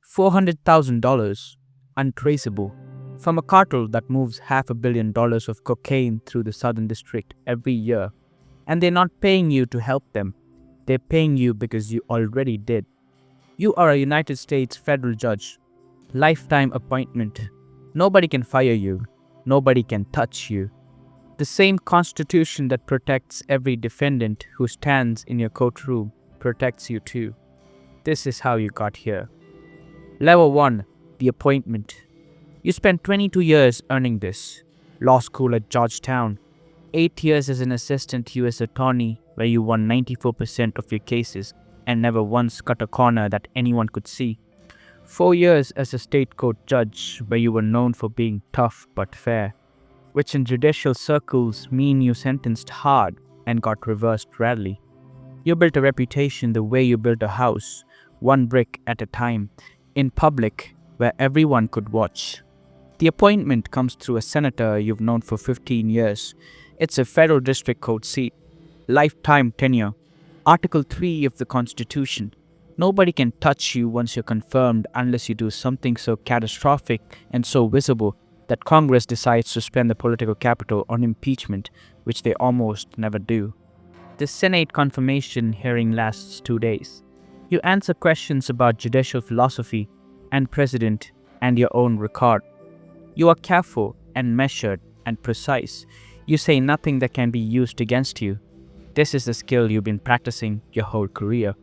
$400,000, untraceable, from a cartel that moves $500 million of cocaine through the Southern District every year. And they're not paying you to help them. They're paying you because you already did. You are a United States federal judge. Lifetime appointment. Nobody can fire you. Nobody can touch you. The same Constitution that protects every defendant who stands in your courtroom protects you too. This is how you got here. Level 1. The appointment. You spent 22 years earning this. Law school at Georgetown. 8 years as an assistant U.S. attorney where you won 94% of your cases and never once cut a corner that anyone could see. 4 years as a state court judge where you were known for being tough but fair, which in judicial circles mean you sentenced hard and got reversed rarely. You built a reputation the way you built a house, one brick at a time, in public where everyone could watch. The appointment comes through a senator you've known for 15 years. It's a federal district court seat. Lifetime tenure. Article 3 of the Constitution. Nobody can touch you once you're confirmed unless you do something so catastrophic and so visible that Congress decides to spend the political capital on impeachment, which they almost never do. The Senate confirmation hearing lasts 2 days. You answer questions about judicial philosophy and precedent and your own record. You are careful and measured and precise. You say nothing that can be used against you. This is the skill you've been practicing your whole career.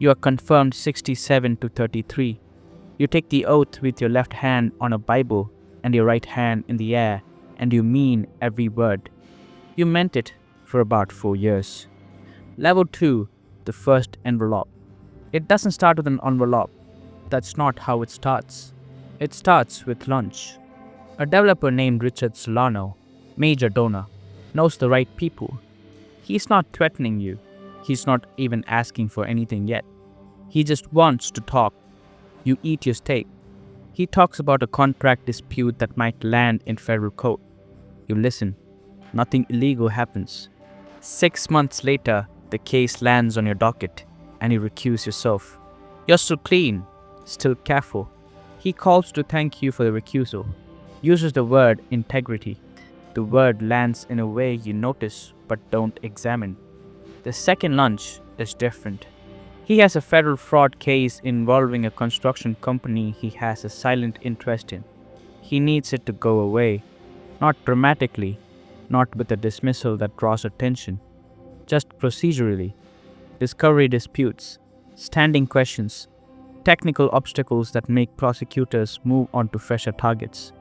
You are confirmed 67 to 33. You take the oath with your left hand on a Bible and your right hand in the air, and you mean every word. You meant it for about 4 years. Level 2, the first envelope. It doesn't start with an envelope. That's not how it starts. It starts with lunch. A developer named Richard Solano, major donor, knows the right people. He's not threatening you. He's not even asking for anything yet. He just wants to talk. You eat your steak. He talks about a contract dispute that might land in federal court. You listen. Nothing illegal happens. 6 months later, the case lands on your docket and you recuse yourself. You're still clean, still careful. He calls to thank you for the recusal. Uses the word integrity. The word lands in a way you notice but don't examine. The second lunch is different. He has a federal fraud case involving a construction company he has a silent interest in. He needs it to go away. Not dramatically, not with a dismissal that draws attention. Just procedurally. Discovery disputes, standing questions, technical obstacles that make prosecutors move on to fresher targets.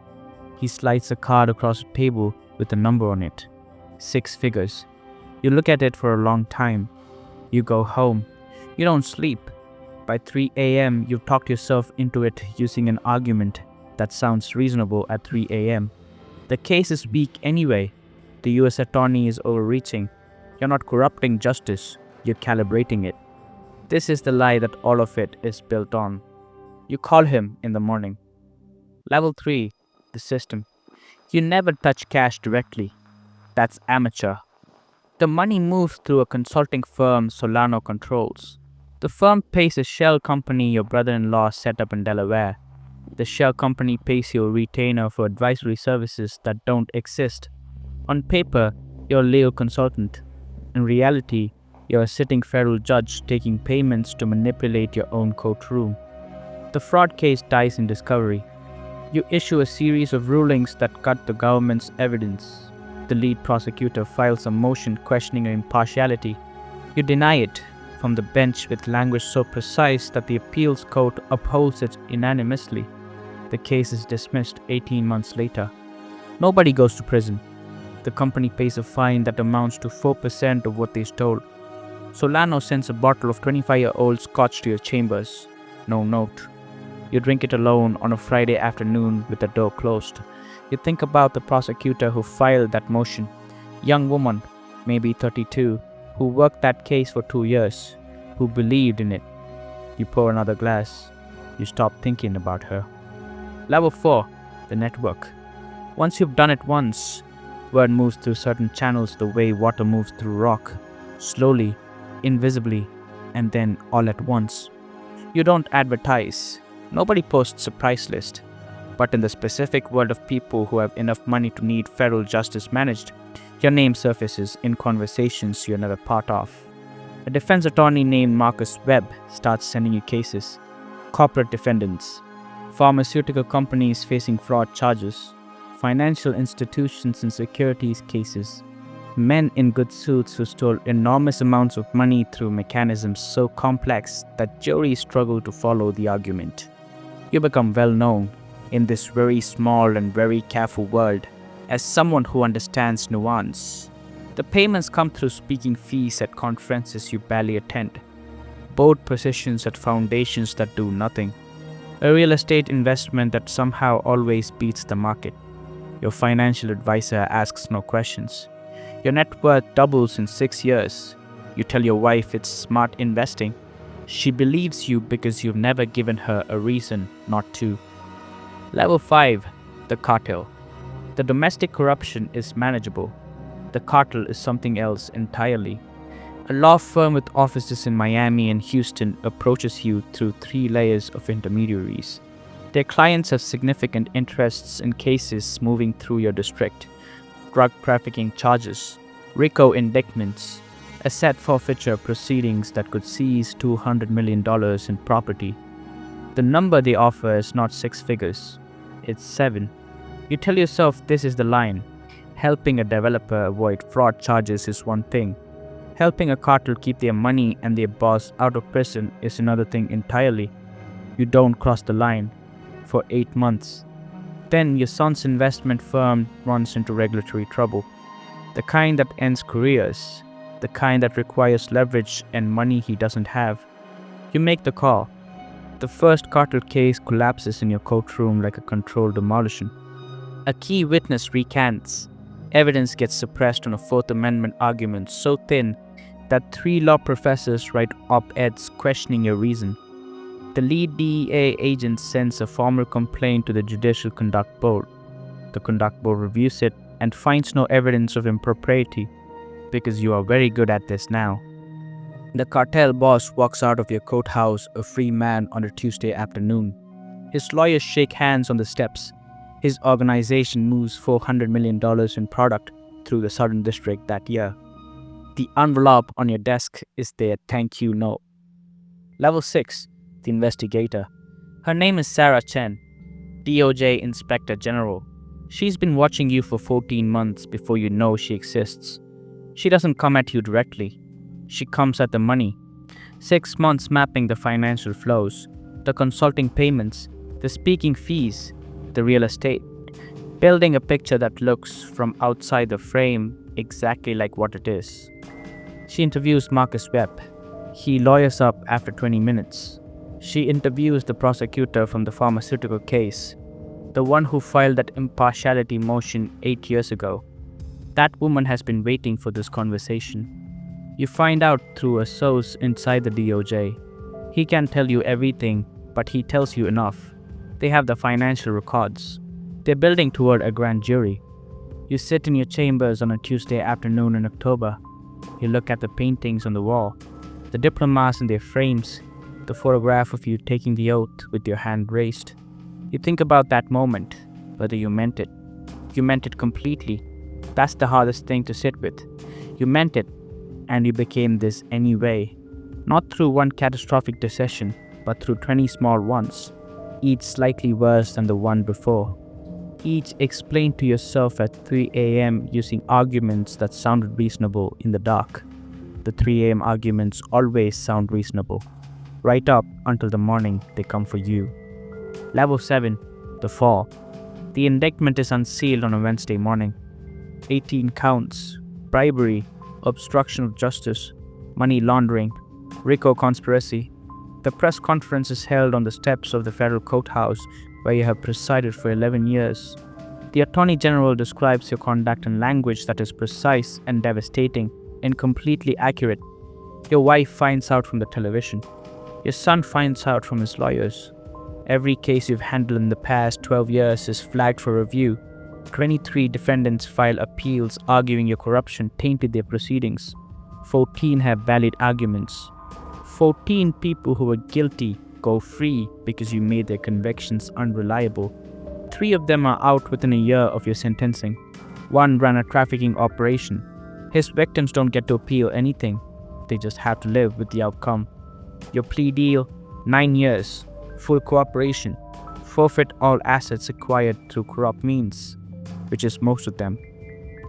He slides a card across a table with a number on it. 6 figures. You look at it for a long time. You go home. You don't sleep. By 3 a.m., you've talked yourself into it using an argument that sounds reasonable at 3 a.m. The case is weak anyway. The U.S. attorney is overreaching. You're not corrupting justice. You're calibrating it. This is the lie that all of it is built on. You call him in the morning. Level 3. The system. You never touch cash directly. That's amateur. The money moves through a consulting firm Solano controls. The firm pays a shell company your brother-in-law set up in Delaware. The shell company pays you a retainer for advisory services that don't exist. On paper, you're a legal consultant. In reality, you're a sitting federal judge taking payments to manipulate your own courtroom. The fraud case dies in discovery. You issue a series of rulings that cut the government's evidence. The lead prosecutor files a motion questioning your impartiality. You deny it from the bench with language so precise that the appeals court upholds it unanimously. The case is dismissed 18 months later. Nobody goes to prison. The company pays a fine that amounts to 4% of what they stole. Solano sends a bottle of 25-year-old scotch to your chambers. No note. You drink it alone on a Friday afternoon with the door closed. You think about the prosecutor who filed that motion. Young woman, maybe 32, who worked that case for 2 years, who believed in it. You pour another glass. You stop thinking about her. Level 4. The network. Once you've done it once, word moves through certain channels the way water moves through rock. Slowly, invisibly, and then all at once. You don't advertise. Nobody posts a price list. But in the specific world of people who have enough money to need federal justice managed, your name surfaces in conversations you're never part of. A defense attorney named Marcus Webb starts sending you cases. Corporate defendants, pharmaceutical companies facing fraud charges, financial institutions and securities cases, men in good suits who stole enormous amounts of money through mechanisms so complex that juries struggle to follow the argument. You become well known in this very small and very careful world as someone who understands nuance. The payments come through speaking fees at conferences you barely attend, board positions at foundations that do nothing, a real estate investment that somehow always beats the market. Your financial advisor asks no questions. Your net worth doubles in 6 years. You tell your wife it's smart investing. She believes you because you've never given her a reason not to. Level 5. The cartel. The domestic corruption is manageable. The cartel is something else entirely. A law firm with offices in Miami and Houston approaches you through 3 layers of intermediaries. Their clients have significant interests in cases moving through your district: drug trafficking charges, RICO indictments, asset forfeiture proceedings that could seize $200 million in property. The number they offer is not 6 figures, it's 7. You tell yourself this is the line. Helping a developer avoid fraud charges is one thing. Helping a cartel keep their money and their boss out of prison is another thing entirely. You don't cross the line for 8 months. Then your son's investment firm runs into regulatory trouble. The kind that ends careers. The kind that requires leverage and money he doesn't have. You make the call. The first cartel case collapses in your courtroom like a controlled demolition. A key witness recants. Evidence gets suppressed on a Fourth Amendment argument so thin that 3 law professors write op-eds questioning your reason. The lead DEA agent sends a formal complaint to the Judicial Conduct Board. The Conduct Board reviews it and finds no evidence of impropriety because you are very good at this now. The cartel boss walks out of your courthouse a free man on a Tuesday afternoon. His lawyers shake hands on the steps. His organization moves $400 million in product through the Southern District that year. The envelope on your desk is their thank you note. Level 6. The investigator. Her name is Sarah Chen, DOJ Inspector General. She's been watching you for 14 months before you know she exists. She doesn't come at you directly. She comes at the money. 6 months mapping the financial flows, the consulting payments, the speaking fees, the real estate, building a picture that looks from outside the frame exactly like what it is. She interviews Marcus Webb. He lawyers up after 20 minutes. She interviews the prosecutor from the pharmaceutical case, the one who filed that impartiality motion 8 years ago. That woman has been waiting for this conversation. You find out through a source inside the DOJ. He can't tell you everything, but he tells you enough. They have the financial records. They're building toward a grand jury. You sit in your chambers on a Tuesday afternoon in October. You look at the paintings on the wall, the diplomas in their frames, the photograph of you taking the oath with your hand raised. You think about that moment, whether you meant it. You meant it completely. That's the hardest thing to sit with. You meant it, and you became this anyway. Not through one catastrophic decision, but through 20 small ones, each slightly worse than the one before. Each explained to yourself at 3 a.m. using arguments that sounded reasonable in the dark. The 3 a.m. arguments always sound reasonable, right up until the morning they come for you. Level 7. The fall. The indictment is unsealed on a Wednesday morning. 18 counts: bribery, obstruction of justice, money laundering, RICO conspiracy. The press conference is held on the steps of the federal courthouse where you have presided for 11 years. The Attorney General describes your conduct in language that is precise and devastating and completely accurate. Your wife finds out from the television. Your son finds out from his lawyers. Every case you've handled in the past 12 years is flagged for review. 23 defendants file appeals arguing your corruption tainted their proceedings. 14 have valid arguments. 14 people who were guilty go free because you made their convictions unreliable. 3 of them are out within a year of your sentencing. 1 ran a trafficking operation. His victims don't get to appeal anything. They just have to live with the outcome. Your plea deal, 9 years, full cooperation, forfeit all assets acquired through corrupt means, which is most of them.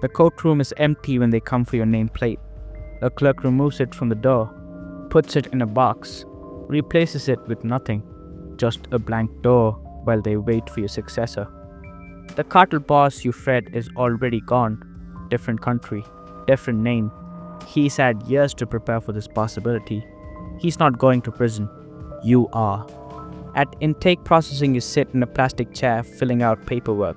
The courtroom is empty when they come for your nameplate. A clerk removes it from the door, puts it in a box, replaces it with nothing, just a blank door while they wait for your successor. The cartel boss you fed is already gone. Different country, different name. He's had years to prepare for this possibility. He's not going to prison. You are. At intake processing, you sit in a plastic chair filling out paperwork.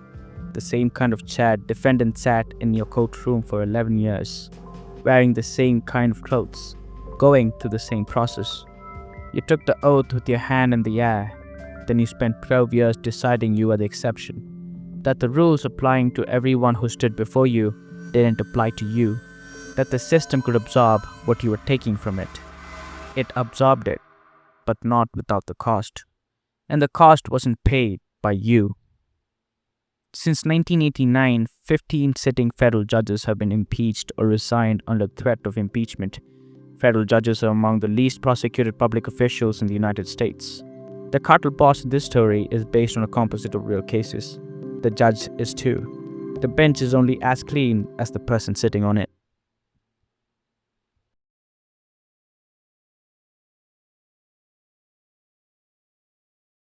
The same kind of chair defendant sat in your courtroom for 11 years, wearing the same kind of clothes, going through the same process. You took the oath with your hand in the air. Then you spent 12 years deciding you were the exception, that the rules applying to everyone who stood before you didn't apply to you, that the system could absorb what you were taking from it. It absorbed it, but not without the cost. And the cost wasn't paid by you. Since 1989, 15 sitting federal judges have been impeached or resigned under threat of impeachment. Federal judges are among the least prosecuted public officials in the United States. The cartel boss in this story is based on a composite of real cases. The judge is too. The bench is only as clean as the person sitting on it.